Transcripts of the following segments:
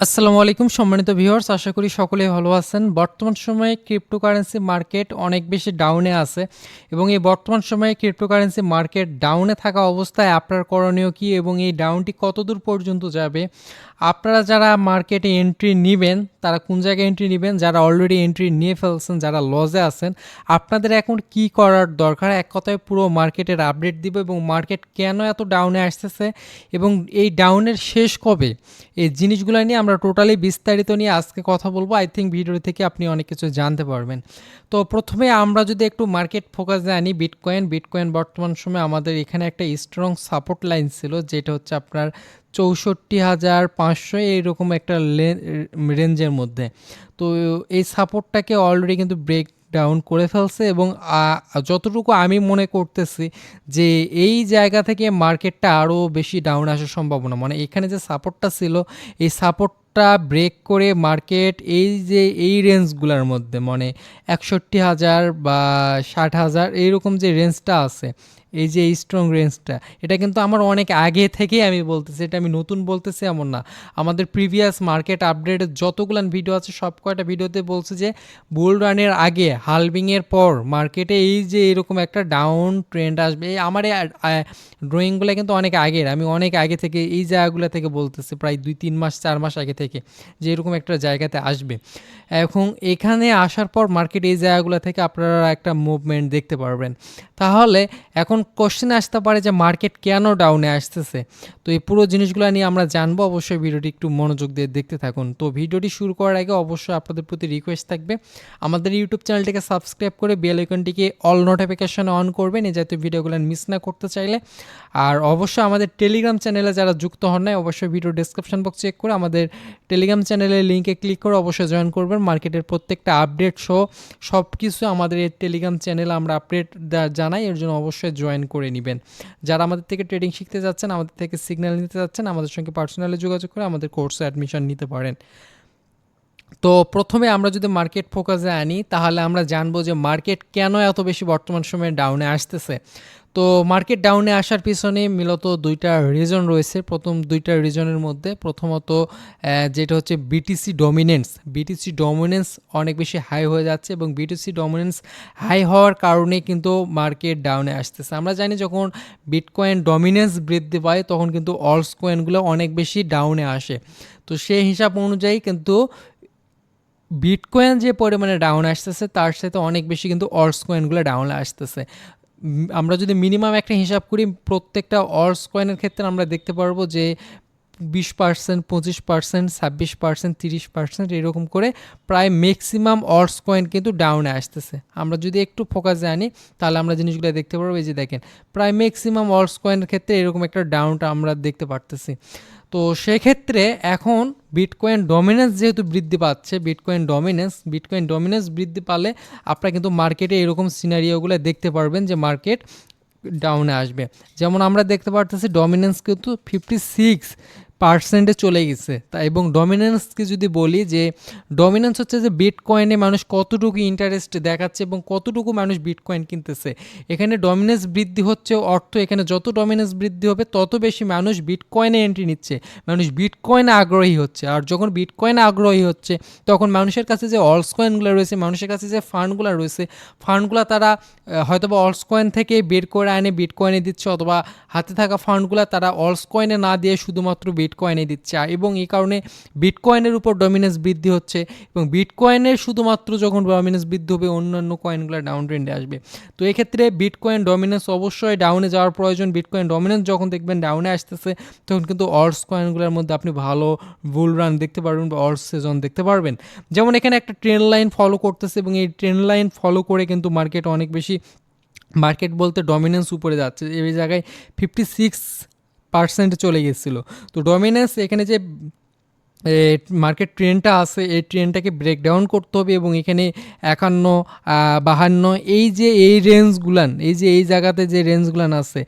আসসালামু আলাইকুম সম্মানিত ভিউয়ার্স, আশা করি সকলেই ভালো আছেন। বর্তমান সময়ে ক্রিপ্টোকারেন্সি মার্কেট অনেক বেশি ডাউনে আছে এবং এই বর্তমান সময়ে ক্রিপ্টোকারেন্সি মার্কেট ডাউনে থাকা অবস্থায় আপনার করণীয় কী এবং এই ডাউনটি কতদূর পর্যন্ত যাবে? আপনারা যারা মার্কেটে এন্ট্রি নিবেন তারা কোন জায়গায় এন্ট্রি নিবেন? যারা অলরেডি এন্ট্রি নিয়ে ফেলছেন, যারা লসে আছেন, আপনাদের এখন কি করার দরকার? এক কথায় পুরো মার্কেটের আপডেট দিব এবং মার্কেট কেন এত ডাউনে আসতেছে এবং এই ডাউনের শেষ কবে? এই জিনিসগুলো নিয়ে আমরা টোটালি বিস্তারিত নিয়ে আজকে কথা বলবো। আই থিঙ্ক ভিডিও থেকে আপনি অনেক কিছু জানতে পারবেন। তো প্রথমে আমরা যদি একটু মার্কেট ফোকাসে আনি, বিটকয়েন বর্তমান সময়ে আমাদের এখানে একটা স্ট্রং সাপোর্ট লাইন ছিল, যেটা হচ্ছে আপনার 64,500 এইরকম একটা রেঞ্জের মধ্যে। তো এই সাপোর্টটাকে অলরেডি কিন্তু ব্রেক ডাউন করে ফেলছে এবং যতটুকু আমি মনে করতেছি যে এই জায়গা থেকে মার্কেটটা আরও বেশি ডাউন আসার সম্ভাবনা, মানে এখানে যে সাপোর্টটা ছিল এই সাপোর্টটা ব্রেক করে মার্কেট এই রেঞ্জগুলোর মধ্যে, মানে 61,000 বা 60,000 এইরকম যে রেঞ্জটা আছে, এই যে স্ট্রং রেঞ্জটা, এটা কিন্তু আমার অনেক আগে থেকেই আমি বলতেছি, এটা আমি নতুন বলতেছি এমন না। আমাদের প্রিভিয়াস মার্কেট আপডেটের যতগুলান ভিডিও আছে সব কয়টা ভিডিওতে বলছে যে বুল রানের আগে হালভিংয়ের পর মার্কেটে এই যে এরকম একটা ডাউন ট্রেন্ড আসবে। এই আমার এই ড্রয়িংগুলো কিন্তু অনেক আগের, আমি অনেক আগে থেকে এই জায়গাগুলো থেকে বলতেছি, প্রায় 2-3 মাস 4 মাস আগে থেকে, যে এরকম একটা জায়গাতে আসবে। এখন এখানে আসার পর মার্কেট এই জায়গাগুলো থেকে আপনারা একটা মুভমেন্ট দেখতে পারবেন। তাহলে এখন কোশ্চেন আসতে পারে যে মার্কেট কেন ডাউনে আসতেছে। তো এই পুরো জিনিসগুলো নিয়ে আমরা জানবো, অবশ্যই ভিডিওটি একটু মনোযোগ দিয়ে দেখতে থাকুন। তো ভিডিওটি শুরু করার আগে অবশ্যই আপনাদের প্রতি রিকোয়েস্ট থাকবে, আমাদের ইউটিউব চ্যানেলটিকে সাবস্ক্রাইব করে বেল আইকনটিকে অল নোটিফিকেশন অন করবেন এই জাতীয় ভিডিওগুলো মিস না করতে চাইলে। আর অবশ্যই আমাদের টেলিগ্রাম চ্যানেলে যারা যুক্ত হন নাই, অবশ্যই ভিডিও ডিসক্রিপশন বক্স চেক করে আমাদের টেলিগ্রাম চ্যানেলের লিঙ্কে ক্লিক করে অবশ্যই জয়েন করবেন। মার্কেটের প্রত্যেকটা আপডেট সব কিছু আমাদের এই টেলিগ্রাম চ্যানেলে আমরা আপডেট জানাই, এর জন্য অবশ্যই জয়েন করে নেবেন। যারা আমাদের থেকে ট্রেডিং শিখতে যাচ্ছেন, আমাদের থেকে সিগন্যাল নিতে যাচ্ছেন, আমাদের সঙ্গে পার্সোনালি যোগাযোগ করে আমাদের কোর্সে অ্যাডমিশন নিতে পারেন। তো প্রথমে আমরা যদি মার্কেট ফোকাসে আনি তাহলে আমরা জানবো যে মার্কেট কেন এত বেশি বর্তমান সময়ে ডাউনে আসতেছে। তো মার্কেট ডাউনে আসার পিছনে মূলত দুইটা রিজন রয়েছে। প্রথম দুইটা রিজনের মধ্যে প্রথমত যেটা হচ্ছে বিটিসি ডমিনেন্স অনেক বেশি হাই হয়ে যাচ্ছে এবং বিটিসি ডমিনেন্স হাই হওয়ার কারণে কিন্তু মার্কেট ডাউনে আসতেছে। আমরা জানি যখন বিটকয়েন ডমিনেন্স বৃদ্ধি পায় তখন কিন্তু অলস কয়েনগুলো অনেক বেশি ডাউনে আসে। তো সেই হিসাব অনুযায়ী কিন্তু বিটকয়েন যে পরিমাণে ডাউন আসতেছে তার সাথে অনেক বেশি কিন্তু অলস কয়েনগুলো ডাউনে আসতেছে। আমরা যদি মিনিমাম একটা হিসাব করি, প্রত্যেকটা অলস কয়েনের ক্ষেত্রে আমরা দেখতে পারবো যে 20%, 25%, 26%, 30% এরকম করে প্রায় ম্যাক্সিমাম অলস কয়েন কিন্তু ডাউনে আসতেছে। আমরা যদি একটু ফোকাসে আনি তাহলে আমরা জিনিসগুলো দেখতে পারবো। এই যে দেখেন, প্রায় ম্যাক্সিমাম অলস কয়েনের ক্ষেত্রে এরকম একটা ডাউনটা আমরা দেখতে পারতেছি। তো সেক্ষেত্রে এখন বিটকয়েন ডমিনেন্স যেহেতু বৃদ্ধি পাচ্ছে, বিটকয়েন ডমিনেন্স বৃদ্ধি পালে আপনারা কিন্তু মার্কেটে এরকম সিনারিওগুলো দেখতে পারবেন যে মার্কেট ডাউনে আসবে। যেমন আমরা দেখতে পারতেছি ডমিনেন্স কিন্তু 56% চলে গেছে। তা এবং ডমিনেন্সকে যদি বলি যে ডমিনেন্স হচ্ছে যে বিটকয়েনে মানুষ কতটুকু ইন্টারেস্ট দেখাচ্ছে এবং কতটুকু মানুষ বিটকয়েন কিনতেছে। এখানে ডমিনেন্স বৃদ্ধি হচ্ছে অর্থ এখানে যত ডমিনেন্স বৃদ্ধি হবে তত বেশি মানুষ বিটকয়েনে এন্ট্রি নিচ্ছে, মানুষ বিটকয়েনে আগ্রহী হচ্ছে। আর যখন বিটকয়েনে আগ্রহী হচ্ছে তখন মানুষের কাছে যে অলস কয়েনগুলো রয়েছে, মানুষের কাছে যে ফান্ডগুলো রয়েছে, ফান্ডগুলো তারা হয়তোবা অলস কয়েন থেকে বের করে আনে বিটকয়েনে দিচ্ছে, অথবা হাতে থাকা ফান্ডগুলো তারা অলস কয়েনে না দিয়ে শুধুমাত্র বিটকয়েনে দিচ্ছে। এবং এই কারণে বিটকয়েনের উপর ডমিনেন্স বৃদ্ধি হচ্ছে এবং বিটকয়েনের শুধুমাত্র যখন ডমিনেন্স বৃদ্ধি হবে অন্যান্য কয়েনগুলো ডাউন ট্রেন্ডে আসবে। তো এক্ষেত্রে বিটকয়েন ডমিনেন্স অবশ্যই ডাউনে যাওয়ার প্রয়োজন। বিটকয়েন ডমিনেন্স যখন দেখবেন ডাউনে আসতেছে তখন কিন্তু অলস কয়েনগুলোর মধ্যে আপনি ভালো বুল রান দেখতে পারবেন বা অলস সিজন দেখতে পারবেন। যেমন এখানে একটা ট্রেন্ড লাইন ফলো করতেছে এবং এই ট্রেন্ড লাইন ফলো করে কিন্তু মার্কেট অনেক বেশি, মার্কেট বলতে ডমিনেন্স উপরে যাচ্ছে, এই জায়গায় 56% চলে গেছিলো। তো ডমিনেন্স এখানে যে মার্কেট ট্রেন্ডটা আছে এই ট্রেন্ডটাকে ব্রেকডাউন করতে হবে এবং এখানে 51, 52 এই রেঞ্জগুলান, এই জায়গাতে যে রেঞ্জগুলান আছে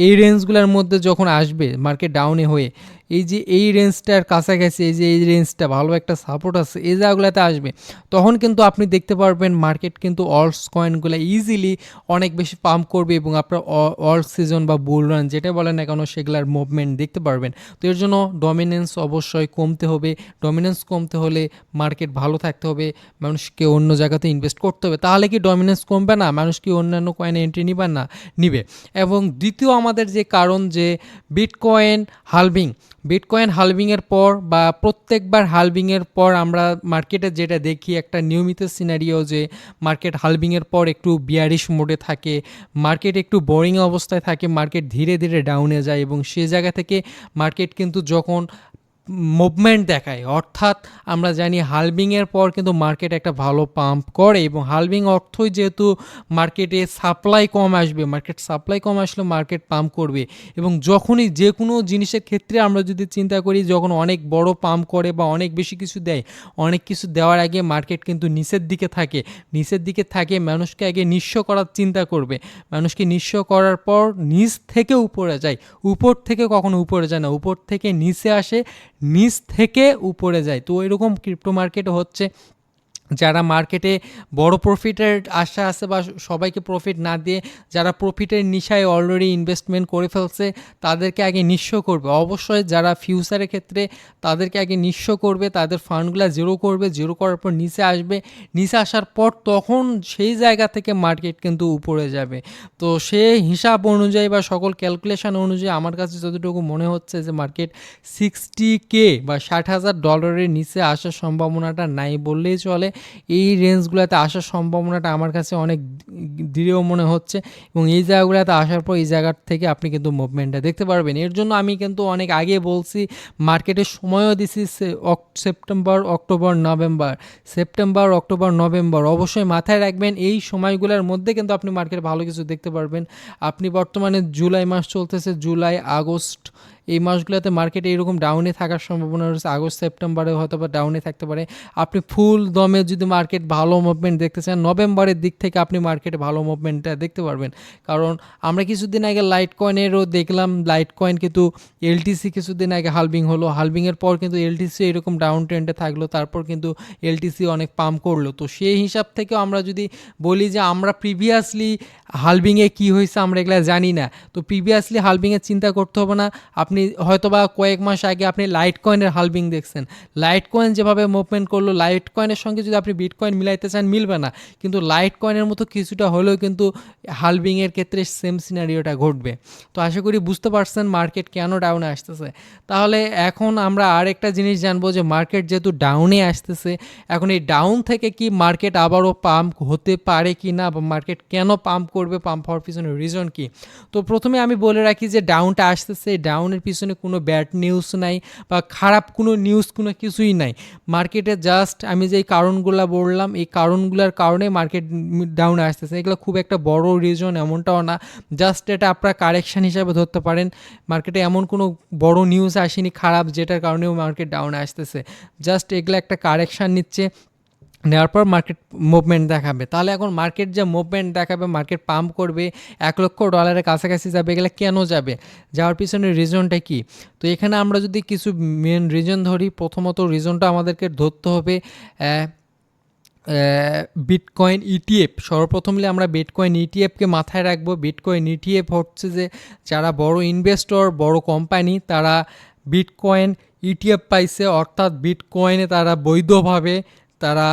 এই রেঞ্জগুলোর মধ্যে যখন আসবে মার্কেট ডাউনে হয়ে, এই যে এই রেঞ্জটার কাছাকাছি, এই যে এই রেঞ্জটা ভালো একটা সাপোর্ট আছে, এই জায়গাগুলোতে আসবে, তখন কিন্তু আপনি দেখতে পারবেন মার্কেট কিন্তু অলস কয়েনগুলো ইজিলি অনেক বেশি পাম্প করবে এবং আপনার অল সিজন বা বুল রান যেটা বলেন না কেন সেগুলোর মুভমেন্ট দেখতে পারবেন। তো এর জন্য ডমিনেন্স অবশ্যই কমতে হবে। ডমিনেন্স কমতে হলে মার্কেট ভালো থাকতে হবে, মানুষকে অন্য জায়গাতে ইনভেস্ট করতে হবে। তাহলে কি ডমিনেন্স কমবে না? মানুষ কি অন্যান্য কয়েনে এন্ট্রি নিবে না? নিবে। এবং দ্বিতীয় আমাদের যে কারণ যে বিটকয়েন হালভিং, বিটকয়েন হালভিংয়ের পর বা প্রত্যেকবার হালভিংয়ের পর আমরা মার্কেটে যেটা দেখি একটা নিয়মিত সিনারিও যে মার্কেট হালভিংয়ের পর একটু বিয়ারিশ মোডে থাকে, মার্কেট একটু বোরিং অবস্থায় থাকে, মার্কেট ধীরে ধীরে ডাউনে যায় এবং সে জায়গা থেকে মার্কেট কিন্তু যখন মুভমেন্ট দেখায়, অর্থাৎ আমরা জানি হালভিংয়ের পর কিন্তু মার্কেট একটা ভালো পাম্প করে এবং হালভিং অর্থই যেহেতু মার্কেটে সাপ্লাই কম আসবে, মার্কেট সাপ্লাই কম আসলে মার্কেট পাম্প করবে। এবং যখনই যে কোনো জিনিসের ক্ষেত্রে আমরা যদি চিন্তা করি যখন অনেক বড় পাম্প করে বা অনেক বেশি কিছু দেয়, অনেক কিছু দেওয়ার আগে মার্কেট কিন্তু নিচের দিকে থাকে, নিচের দিকে থাকে মানুষকে আগে নিঃস্ব করার চিন্তা করবে, মানুষকে নিঃস্ব করার পর নিচ থেকে উপরে যায়, উপর থেকে কখনো উপরে যায় না, উপর থেকে নিচে আসে, নিচ থেকে উপরে যায়। তো এরকম ক্রিপ্টো মার্কেটে হচ্ছে যারা মার্কেটে বড় প্রফিটের আশা আছে বা সবাইকে প্রফিট না দিয়ে যারা প্রফিটের নিশায় অলরেডি ইনভেস্টমেন্ট করে ফেলছে তাদেরকে আগে নিঃস্ব করবে। অবশ্যই যারা ফিউচারের ক্ষেত্রে তাদেরকে আগে নিঃস্ব করবে, তাদের ফান্ডগুলো জিরো করবে, জিরো করার পর নিচে আসবে, নিচে আসার পর তখন সেই জায়গা থেকে মার্কেট কিন্তু উপরে যাবে। তো সেই হিসাব অনুযায়ী বা সকল ক্যালকুলেশন অনুযায়ী আমার কাছে যতটুকু মনে হচ্ছে যে মার্কেট 60K বা $60,000 নিচে আসার সম্ভাবনাটা নাই বললেই চলে। এই রেঞ্জগুলোতে আসার সম্ভাবনাটা আমার কাছে অনেক দৃঢ় মনে হচ্ছে এবং এই জায়গাগুলোতে আসার পর এই জায়গার থেকে আপনি কিন্তু মুভমেন্টটা দেখতে পারবেন। এর জন্য আমি কিন্তু অনেক আগে বলছি, মার্কেটের সময়ও দিছি September, October, November, September, October, November. অবশ্যই মাথায় রাখবেন এই সময়গুলোর মধ্যে কিন্তু আপনি মার্কেটে ভালো কিছু দেখতে পারবেন। আপনি বর্তমানে জুলাই মাস চলতেছে, জুলাই, আগস্ট এই মাসগুলোতে মার্কেটে এরকম ডাউনে থাকার সম্ভাবনা রয়েছে, আগস্ট সেপ্টেম্বরে হয়তো বা ডাউনে থাকতে পারে। আপনি ফুল দমে যদি মার্কেট ভালো মুভমেন্ট দেখতে চান নভেম্বরের দিক থেকে আপনি মার্কেটে ভালো মুভমেন্টটা দেখতে পারবেন। কারণ আমরা কিছুদিন আগে লাইট কয়েনেরও দেখলাম, লাইট কয়েন কিন্তু এলটিসি কিছুদিন আগে হালভিং হলো, হালভিংয়ের পর কিন্তু এলটিসি এরকম ডাউন ট্রেন্ডে থাকলো, তারপর কিন্তু এলটিসি অনেক পাম্প করলো। তো সেই হিসাব থেকেও আমরা যদি বলি যে আমরা প্রিভিয়াসলি হালভিংয়ে কী হয়েছে আমরা এগুলো জানি না, তো প্রিভিয়াসলি হালভিংয়ের চিন্তা করতে হবে না। আপনি হয়তোবা কয়েক মাস আগে আপনি লাইট কয়েনের হালভিং দেখছেন, লাইট কয়েন যেভাবে মুভমেন্ট করলো, লাইট কয়েনের সঙ্গে যদি আপনি বিটকয়েন মিলাইতে চান মিলবে না, কিন্তু লাইট কয়েনের মতো কিছুটা হলেও কিন্তু হালভিংয়ের ক্ষেত্রে সেম সিনারিওটা ঘটবে। তো আশা করি বুঝতে পারছেন মার্কেট কেন ডাউনে আসতেছে। তাহলে এখন আমরা আরেকটা জিনিস জানবো যে মার্কেট যেহেতু ডাউনে আসতেছে, এখন এই ডাউন থেকে কি মার্কেট আবারও পাম্প হতে পারে কি না, বা মার্কেট কেন পাম্প করবে, পাম্প হওয়ার পিছনে রিজন কি। তো প্রথমে আমি বলে রাখি যে ডাউনটা আসতেছে, ডাউনের পিছনে কোনো ব্যাড নিউজ নাই বা খারাপ কোনো নিউজ কোনো কিছুই নাই। মার্কেটে জাস্ট আমি যেই কারণগুলো বললাম এই কারণগুলোর কারণে মার্কেট ডাউনে আসতেছে, এগুলো খুব একটা বড় রিজন এমনটাও না, জাস্ট এটা আপনারা কারেকশান হিসাবে ধরতে পারেন। মার্কেটে এমন কোনো বড় নিউজ আসেনি খারাপ যেটার কারণেও মার্কেট ডাউনে আসতেছে, জাস্ট এগুলো একটা কারেকশান নিচ্ছে, নেওয়ার পর মার্কেট মুভমেন্ট দেখাবে। তাহলে এখন মার্কেট যে মুভমেন্ট দেখাবে, মার্কেট পাম্প করবে, $1,00,000 কাছাকাছি যাবে, এগুলো কেন যাবে, যাওয়ার পিছনে রিজনটা কি। তো এখানে আমরা যদি কিছু মেন রিজন ধরি, প্রথমত রিজনটা আমাদেরকে ধরতে হবে বিটকয়েন ইটিএফ। সর্বপ্রথমে আমরা বিটকয়েন ইটিএফকে মাথায় রাখবো। বিটকয়েন ইটিএফ হচ্ছে যে যারা বড় ইনভেস্টর, বড় কোম্পানি, তারা বিটকয়েন ইটিএফ পাইছে, অর্থাৎ বিটকয়েনে তারা বৈধভাবে তারা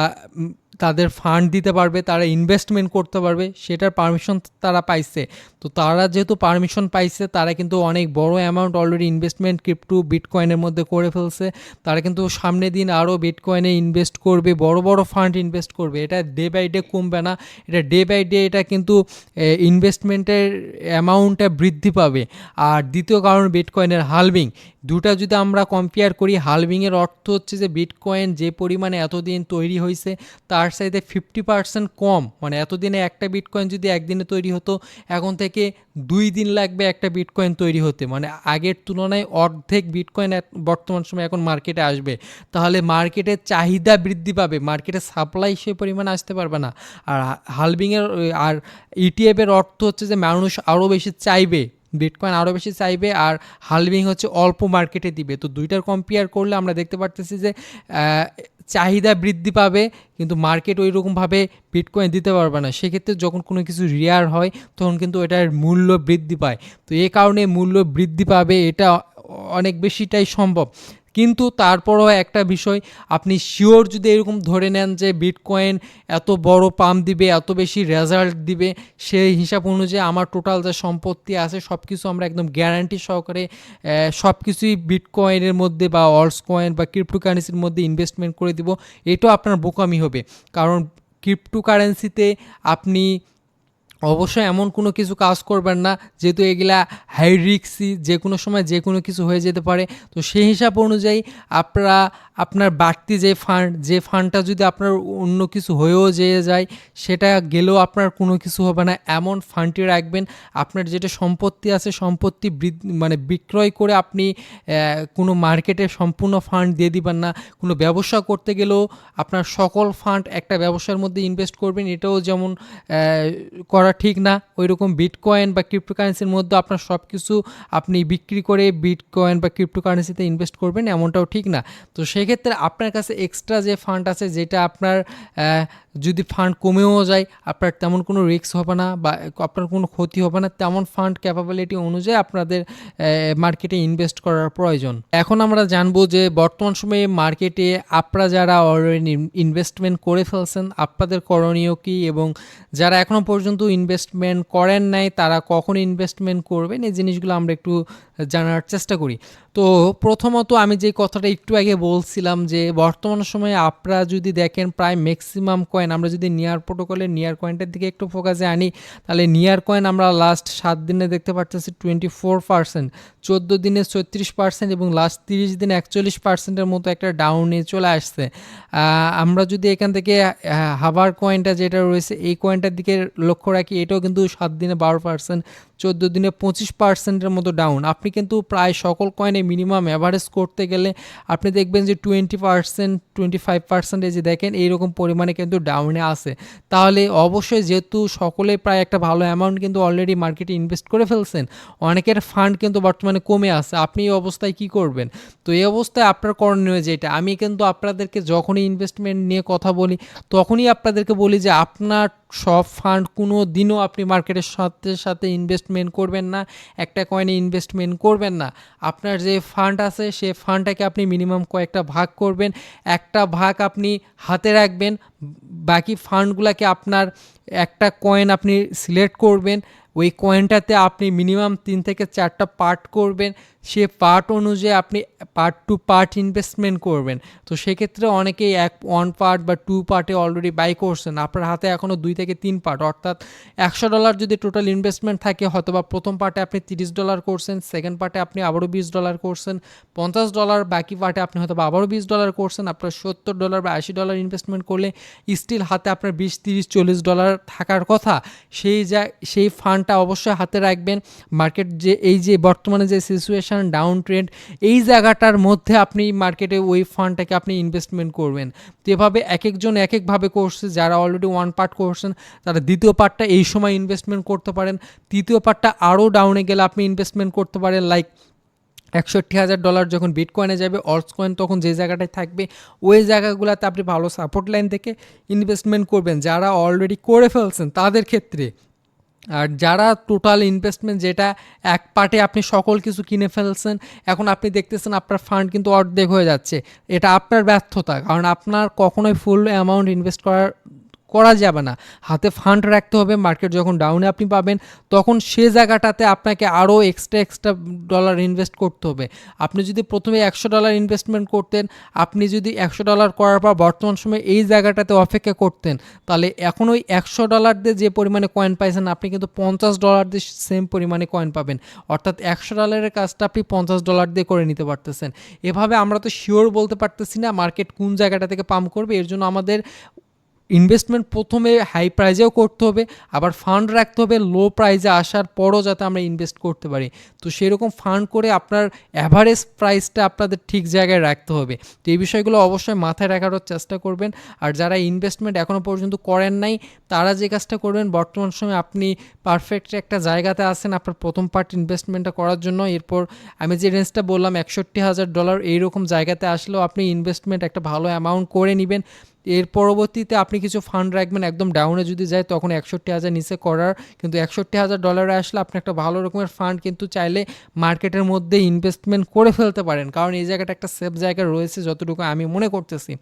তাদের ফান্ড দিতে পারবে, তারা ইনভেস্টমেন্ট করতে পারবে, সেটার পারমিশন তারা পাইছে। তো তারা যেহেতু পারমিশন পাইছে, তারা কিন্তু অনেক বড় অ্যামাউন্ট অলরেডি ইনভেস্টমেন্ট ক্রিপ্টো বিটকয়েনের মধ্যে করে ফেলছে। তারা কিন্তু সামনের দিন আরও বিটকয়েনে ইনভেস্ট করবে, বড় বড় ফান্ড ইনভেস্ট করবে। এটা ডে বাই ডে কমবে না, এটা ডে বাই ডে এটা কিন্তু ইনভেস্টমেন্টের অ্যামাউন্টটা বৃদ্ধি পাবে। আর দ্বিতীয় কারণ বিটকয়েনের হালভিং। দুটা যদি আমরা কম্পেয়ার করি, হালভিংয়ের অর্থ হচ্ছে যে বিটকয়েন যে পরিমাণে এতদিন তৈরি হয়েছে তার চাইতে 50% কম, মানে এতদিনে একটা বিটকয়েন যদি একদিনে তৈরি হতো, এখন থেকে 2 দিন লাগবে একটা বিটকয়েন তৈরি হতে, মানে আগের তুলনায় অর্ধেক বিটকয়েন বর্তমান সময় এখন মার্কেটে আসবে। তাহলে মার্কেটের চাহিদা বৃদ্ধি পাবে, মার্কেটে সাপ্লাই সে পরিমাণে আসতে পারবে না। আর হালভিংয়ের আর ইটিএফের অর্থ হচ্ছে যে মানুষ আরও বেশি চাইবে বিটকয়েন আরও বেশি চাইবে, আর হালভিং হচ্ছে অল্প মার্কেটে দিবে। তো দুইটার কম্পেয়ার করলে আমরা দেখতে পারতেছি যে চাহিদা বৃদ্ধি পাবে কিন্তু মার্কেট ওই রকমভাবে বিটকয়েন দিতে পারবে না। সেক্ষেত্রে যখন কোনো কিছু রেয়ার হয় তখন কিন্তু এটার মূল্য বৃদ্ধি পায়। তো এই কারণে মূল্য বৃদ্ধি পাবে, এটা অনেক বেশিটাই সম্ভব। কিন্তু তারপরও একটা বিষয়, আপনি শিওর যদি এরকম ধরে নেন যে বিটকয়েন এত বড় পাম্প দিবে, এত বেশি রেজাল্ট দিবে, সেই হিসাব অনুযায়ী আমার টোটাল যে সম্পত্তি আছে সব কিছু আমরা একদম গ্যারান্টি সহকারে সব কিছুই বিটকয়েনের মধ্যে বা অল্টস কয়েন বা ক্রিপ্টোকারেন্সির মধ্যে ইনভেস্টমেন্ট করে দিব, এটাও আপনার বোকামি হবে। কারণ ক্রিপ্টোকারেন্সিতে আপনি অবশ্যই এমন কোনো কিছু কাজ করবেন না, যেহেতু এগুলা হাই রিস্কি, যে কোনো সময় যে কোনো কিছু হয়ে যেতে পারে। তো সেই হিসাব অনুযায়ী আপনার বাড়তি যে ফান্ডটা যদি আপনার অন্য কিছু হয়েও যেয়ে যায়, সেটা গেলেও আপনার কোনো কিছু হবে না, এমন ফান্ডটি রাখবেন। আপনার যেটা সম্পত্তি আছে সম্পত্তি মানে বিক্রয় করে আপনি কোনো মার্কেটে সম্পূর্ণ ফান্ড দিয়ে দিবেন না। কোনো ব্যবসা করতে গেলেও আপনার সকল ফান্ড একটা ব্যবসার মধ্যে ইনভেস্ট করবেন, এটাও যেমন করা ঠিক না। ওই রকম বিটকয়েন বা ক্রিপ্টোকারেন্সির মধ্যে আপনার সব কিছু আপনি বিক্রি করে বিটকয়েন বা ক্রিপ্টোকারেন্সিতে ইনভেস্ট করবেন, এমনটাও ঠিক না। তো সেক্ষেত্রে আপনার কাছে এক্সট্রা যে ফান্ড আছে, যেটা আপনার যদি ফান্ড কমেও যায় আপনার তেমন কোনো রিস্ক হবে না বা আপনার কোনো ক্ষতি হবে না, তেমন ফান্ড ক্যাপাবিলিটি অনুযায়ী আপনাদের মার্কেটে ইনভেস্ট করার প্রয়োজন। এখন আমরা জানবো যে বর্তমান সময়ে মার্কেটে আপনারা যারা অলরেডি ইনভেস্টমেন্ট করে ফেলছেন আপনাদের করণীয় কী, এবং যারা এখনও পর্যন্ত ইনভেস্টমেন্ট করেন নাই তারা কখন ইনভেস্টমেন্ট করবেন, এই জিনিসগুলো আমরা একটু জানার চেষ্টা করি। তো প্রথমত আমি যে কথাটা একটু আগে বলছিলাম যে বর্তমান সময়ে আপনারা যদি দেখেন প্রায় ম্যাক্সিমাম কয়েন, আমরা যদি নিয়ার প্রোটোকলের নিয়ার কয়েনটার দিকে একটু ফোকাসে আনি, তাহলে নিয়ার কয়েন আমরা লাস্ট 7 দিনে দেখতে পাচ্ছি 24%, 14 দিনে 36% এবং লাস্ট 30 দিনে 41%-এর মতো একটা ডাউনে চলে আসছে। আমরা যদি এখান থেকে হাভার কয়েনটা যেটা রয়েছে এই কয়েনটার দিকে লক্ষ্য রাখি, এটাও কিন্তু 7 দিনে 12%, 14 দিনে 25%-এর মতো ডাউন। আপনি কিন্তু প্রায় সকল কয়েনে মিনিমাম অ্যাভারেজ করতে গেলে আপনি দেখবেন যে 20%, 25% যে দেখেন এইরকম পরিমাণে কিন্তু ডাউনে আসে। তাহলে অবশ্যই যেহেতু সকলে প্রায় একটা ভালো অ্যামাউন্ট কিন্তু অলরেডি মার্কেটে ইনভেস্ট করে ফেলছেন, অনেকের ফান্ড কিন্তু বর্তমানে কমে আসে, আপনি এই অবস্থায় কি করবেন? তো এই অবস্থায় আপনার করণীয় যেটা, আমি কিন্তু আপনাদেরকে যখনই ইনভেস্টমেন্ট নিয়ে কথা বলি তখনই আপনাদেরকে বলি যে আপনার সব ফান্ড কোনো দিনও আপনি মার্কেটের সাথে সাথে ইনভেস্টমেন্ট করবেন না, একটা কয়েনে ইনভেস্টমেন্ট করবেন না। আপনার যে ফান্ড আছে সেই ফান্ডটাকে আপনি মিনিমাম কয়েকটা ভাগ করবেন, একটা ভাগ আপনি হাতে রাখবেন, বাকি ফান্ডগুলোকে আপনার একটা কয়েন আপনি সিলেক্ট করবেন, ওই কয়েনটাতে আপনি মিনিমাম 3 থেকে 4টা পার্ট করবেন, সে পার্ট অনুযায়ী আপনি পার্ট টু পার্ট ইনভেস্টমেন্ট করবেন। তো সেক্ষেত্রে অনেকেই 1 পার্ট বা 2 পার্টে অলরেডি বাই করছেন, আপনার হাতে এখনও 2 থেকে 3 পার্ট, অর্থাৎ $100 যদি টোটাল ইনভেস্টমেন্ট থাকে, হয়তোবা প্রথম পার্টে আপনি $30 করছেন, সেকেন্ড পার্টে আপনি আবারও $20 করছেন, $50, বাকি পার্টে আপনি হয়তো আবারও $20 করছেন, আপনার $70 বা $80 ইনভেস্টমেন্ট করলে স্টিল হাতে আপনার $20, $30, $40 থাকার কথা। সেই ফান্ডটা অবশ্যই হাতে রাখবেন। মার্কেট যে বর্তমানে যে সিচুয়েশন ডাউন ট্রেন্ড, এই জায়গাটার মধ্যে আপনি মার্কেটে ওই ফান্ডটাকে আপনি ইনভেস্টমেন্ট করবেন। তো এভাবে এক একজন এক একভাবে করছে, যারা অলরেডি 1 পার্ট করছেন তারা দ্বিতীয় পার্টটা এই সময় ইনভেস্টমেন্ট করতে পারেন, তৃতীয় পার্টটা আরও ডাউনে গেলে আপনি ইনভেস্টমেন্ট করতে পারেন, লাইক $61,000 যখন বিটকয়েনে যাবে, অল্টস কয়েন তখন যে জায়গাটায় থাকবে ওই জায়গাগুলোতে আপনি ভালো সাপোর্ট লাইন থেকে ইনভেস্টমেন্ট করবেন যারা অলরেডি করে ফেলছেন তাদের ক্ষেত্রে। আর যারা টোটাল ইনভেস্টমেন্ট যেটা এক পার্টে আপনি সকল কিছু কিনে ফেলছেন, এখন আপনি দেখতেছেন আপনার ফান্ড কিন্তু অর্ধেক হয়ে যাচ্ছে, এটা আপনার ব্যর্থতা, কারণ আপনার কখনোই ফুল অ্যামাউন্ট ইনভেস্ট করা যাবে না, হাতে ফান্ড রাখতে হবে। মার্কেট যখন ডাউনে আপনি পাবেন তখন সে জায়গাটাতে আপনাকে আরও এক্সট্রা ডলার ইনভেস্ট করতে হবে। আপনি যদি প্রথমে $100 ইনভেস্টমেন্ট করতেন, আপনি যদি $100 করার পর বর্তমান সময়ে এই জায়গাটাতে অপেক্ষা করতেন, তাহলে এখন ওই $100 দিয়ে যে পরিমাণে কয়েন পাইছেন আপনি কিন্তু $50 দিয়ে সেম পরিমাণে কয়েন পাবেন, অর্থাৎ $100 কাজটা আপনি $50 দিয়ে করে নিতে পারতেছেন। এভাবে আমরা তো শিওর বলতে পারতেছি না মার্কেট কোন জায়গাটা থেকে পাম্প করবে, এর জন্য আমাদের ইনভেস্টমেন্ট প্রথমে হাই প্রাইজেও করতে হবে, আবার ফান্ড রাখতে হবে লো প্রাইজে আসার পরও যাতে আমরা ইনভেস্ট করতে পারি। তো সেরকম ফান্ড করে আপনার অ্যাভারেজ প্রাইসটা আপনাদের ঠিক জায়গায় রাখতে হবে। তো এই বিষয়গুলো অবশ্যই মাথায় রাখারও চেষ্টা করবেন। আর যারা ইনভেস্টমেন্ট এখনও পর্যন্ত করেন নাই তারা যে কাজটা করবেন, বর্তমান সময়ে আপনি পারফেক্ট একটা জায়গাতে আছেন আপনার প্রথম পার্ট ইনভেস্টমেন্টটা করার জন্য। এরপর আমি যে রেঞ্জটা বললাম $61,000 এইরকম জায়গাতে আসলেও আপনি ইনভেস্টমেন্ট একটা ভালো অ্যামাউন্ট করে নেবেন। এর পরবর্তীতে আপনি কিছু ফান্ড রাখবেন, একদম ডাউনে যদি যায় তখন 61,000 নিচে করার, কিন্তু $61,000 আসলে আপনি একটা ভালো রকমের ফান্ড কিন্তু চাইলে মার্কেটের মধ্যে ইনভেস্টমেন্ট করে ফেলতে পারেন, কারণ এই জায়গাটা একটা সেফ জায়গা রয়েছে যতটুকু আমি মনে করতেছি।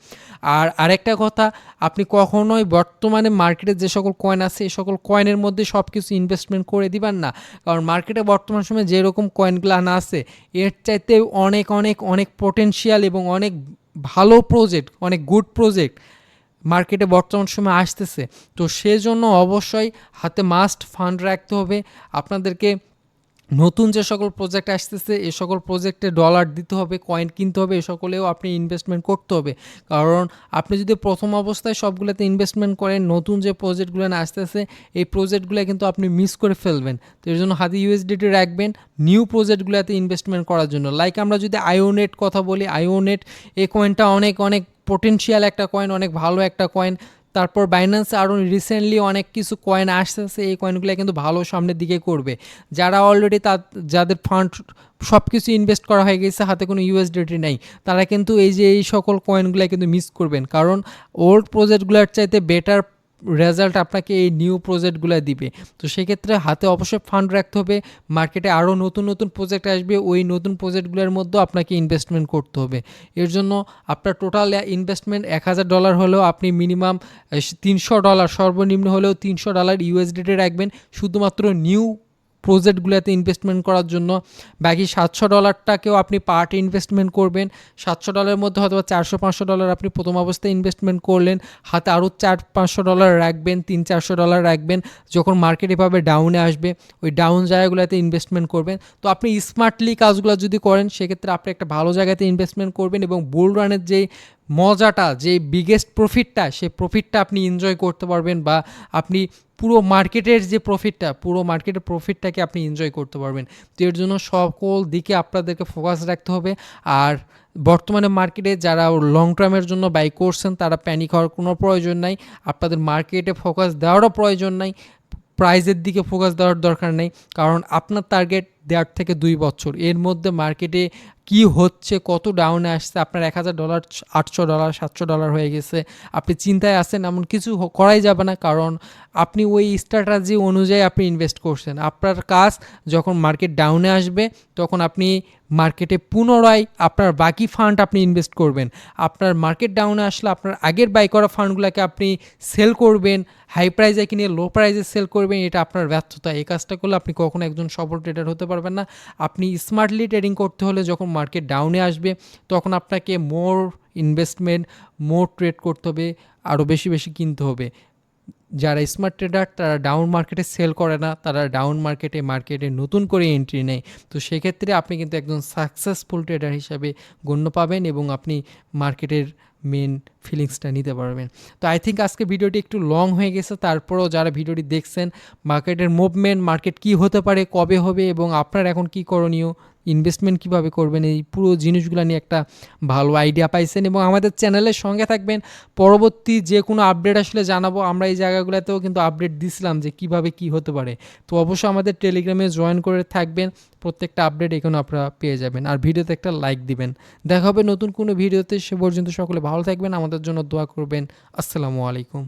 আর আরেকটা কথা, আপনি কখনোই বর্তমানে মার্কেটে যে সকল কয়েন আছে এই সকল কয়েনের মধ্যে সব কিছু ইনভেস্টমেন্ট করে দিবেন না, কারণ মার্কেটে বর্তমান সময়ে যেরকম কয়েনগুলো না আছে এর চাইতে অনেক অনেক অনেক পোটেনশিয়াল এবং অনেক ভালো প্রজেক্ট, অনেক গুড প্রজেক্ট মার্কেটে বর্তমান সময় আসতেছে। তো সেজন্য অবশ্যই হাতে মাস্ট ফান্ড রাখতে হবে আপনাদেরকে। নতুন যে সকল প্রজেক্ট আসতেছে এ সকল প্রজেক্টে ডলার দিতে হবে, কয়েন কিনতে হবে, এ সকলেও আপনি ইনভেস্টমেন্ট করতে হবে। কারণ আপনি যদি প্রথম অবস্থায় সবগুলোতে ইনভেস্টমেন্ট করেন, নতুন যে প্রজেক্টগুলো আসতেছে এই প্রজেক্টগুলো কিন্তু আপনি মিস করে ফেলবেন। তো এর জন্য হাতে ইউএসডিটি রাখবেন নিউ প্রজেক্টগুলোতে ইনভেস্টমেন্ট করার জন্য। লাইক আমরা যদি আইওনেট কথা বলি, আইওনেট এই কয়েনটা অনেক অনেক পোটেনশিয়াল একটা কয়েন, অনেক ভালো একটা কয়েন। তারপর বাইন্যান্সে আরও রিসেন্টলি অনেক কিছু কয়েন আসতেছে, এই কয়েনগুলো কিন্তু ভালো সামনের দিকে করবে। যারা অলরেডি যাদের ফান্ড সব কিছু ইনভেস্ট করা হয়ে গেছে, হাতে কোনো ইউএসডিটি নেই, তারা কিন্তু এই সকল কয়েনগুলো কিন্তু মিস করবেন, কারণ ওল্ড প্রজেক্টগুলোর চাইতে বেটার রেজাল্ট আপনাকে এই নিউ প্রজেক্টগুলো দিবে। তো সেক্ষেত্রে হাতে অবশ্যই ফান্ড রাখতে হবে। মার্কেটে আরও নতুন নতুন প্রজেক্ট আসবে, ওই নতুন প্রজেক্টগুলোর মধ্যেও আপনাকে ইনভেস্টমেন্ট করতে হবে। এর জন্য আপনার টোটাল ইনভেস্টমেন্ট $1,000 হলেও আপনি মিনিমাম $300, সর্বনিম্ন হলেও $300 ইউএসডিটি রাখবেন শুধুমাত্র নিউ প্রজেক্টগুলোতে ইনভেস্টমেন্ট করার জন্য। বাকি $700টাকেও আপনি পার্টে ইনভেস্টমেন্ট করবেন। $700 মধ্যে হয়তো $400-500 আপনি প্রথম অবস্থায় ইনভেস্টমেন্ট করলেন, হাতে আরও $400-500 রাখবেন, $300-400 রাখবেন। যখন মার্কেট এভাবে ডাউনে আসবে ওই ডাউন জায়গাগুলোতে ইনভেস্টমেন্ট করবেন। তো আপনি স্মার্টলি কাজগুলো যদি করেন সেক্ষেত্রে আপনি একটা ভালো জায়গাতে ইনভেস্টমেন্ট করবেন এবং বুল রানের যেই মজাটা, যে বিগেস্ট প্রফিটটা, সেই প্রফিটটা আপনি এনজয় করতে পারবেন, বা আপনি পুরো মার্কেটের যে প্রফিটটা, পুরো মার্কেটের প্রফিটটাকে আপনি এনজয় করতে পারবেন। তো এর জন্য সকল দিকে আপনাদেরকে ফোকাস রাখতে হবে। আর বর্তমানে মার্কেটে যারা লং টার্মের জন্য বাই করছেন তারা প্যানিক হওয়ার কোনো প্রয়োজন নাই, আপনাদের মার্কেটে ফোকাস দেওয়ারও প্রয়োজন নাই, প্রাইজের দিকে ফোকাস দেওয়ার দরকার নেই, কারণ আপনার টার্গেট 1.5 থেকে 2 বছর এর মধ্যে মার্কেটে কি হচ্ছে, কত ডাউনে আসছে, আপনার $1,000 $800 $700 হয়ে গেছে, আপনি চিন্তায় আছেন, এমন কিছু করাই যাবে না, কারণ আপনি ওই স্ট্র্যাটেজি অনুযায়ী আপনি ইনভেস্ট করছেন। আপনার কাজ যখন মার্কেট ডাউনে আসবে তখন আপনি মার্কেটে পুনরায় আপনার বাকি ফান্ড আপনি ইনভেস্ট করবেন। আপনার মার্কেট ডাউনে আসলে আপনার আগের বাই করা ফান্ডগুলোকে আপনি সেল করবেন, হাই প্রাইজে কিনে লো প্রাইজে সেল করবেন, এটা আপনার ব্যর্থতা। এই কাজটা করলে আপনি কখনো একজন সফল ট্রেডার হতে পারবেন না। আপনি স্মার্টলি ট্রেডিং করতে হলে যখন মার্কেট ডাউনে আসবে তখন আপনাকে মোর ইনভেস্টমেন্ট, মোর ট্রেড করতে হবে, আরও বেশি বেশি কিনতে হবে। যারা স্মার্ট ট্রেডার তারা ডাউন মার্কেটে সেল করে না, তারা ডাউন মার্কেটে নতুন করে এন্ট্রি নেয়। তো সেক্ষেত্রে আপনি কিন্তু একজন সাকসেসফুল ট্রেডার হিসাবে গণ্য পাবেন এবং আপনি মার্কেটের মেন ফিলিংসটা নিতে পারবেন। তো আই থিঙ্ক আজকে ভিডিওটি একটু লং হয়ে গেছে, তারপরেও যারা ভিডিওটি দেখছেন, মার্কেটের মুভমেন্ট, মার্কেট কী হতে পারে, কবে হবে এবং আপনার এখন কী করণীয়, ইনভেস্টমেন্ট কিভাবে করবেন, এই পুরো জিনিসগুলো নিয়ে একটা ভালো আইডিয়া পাইছেন। এবং আমাদের চ্যানেলের সঙ্গে থাকবেন, পরবর্তী যে কোনো আপডেট আসলে জানাবো। আমরা এই জায়গাগুলোতেও কিন্তু আপডেট দিছিলাম যে কিভাবে কি হতে পারে। তো অবশ্যই আমাদের টেলিগ্রামে জয়েন করে থাকবেন, প্রত্যেকটা আপডেট এখানে আপনারা পেয়ে যাবেন। আর ভিডিওতে একটা লাইক দিবেন। দেখা হবে নতুন কোনো ভিডিওতে, সে পর্যন্ত সকলে ভালো থাকবেন, আমাদের জন্য দোয়া করবেন। আসসালামু আলাইকুম।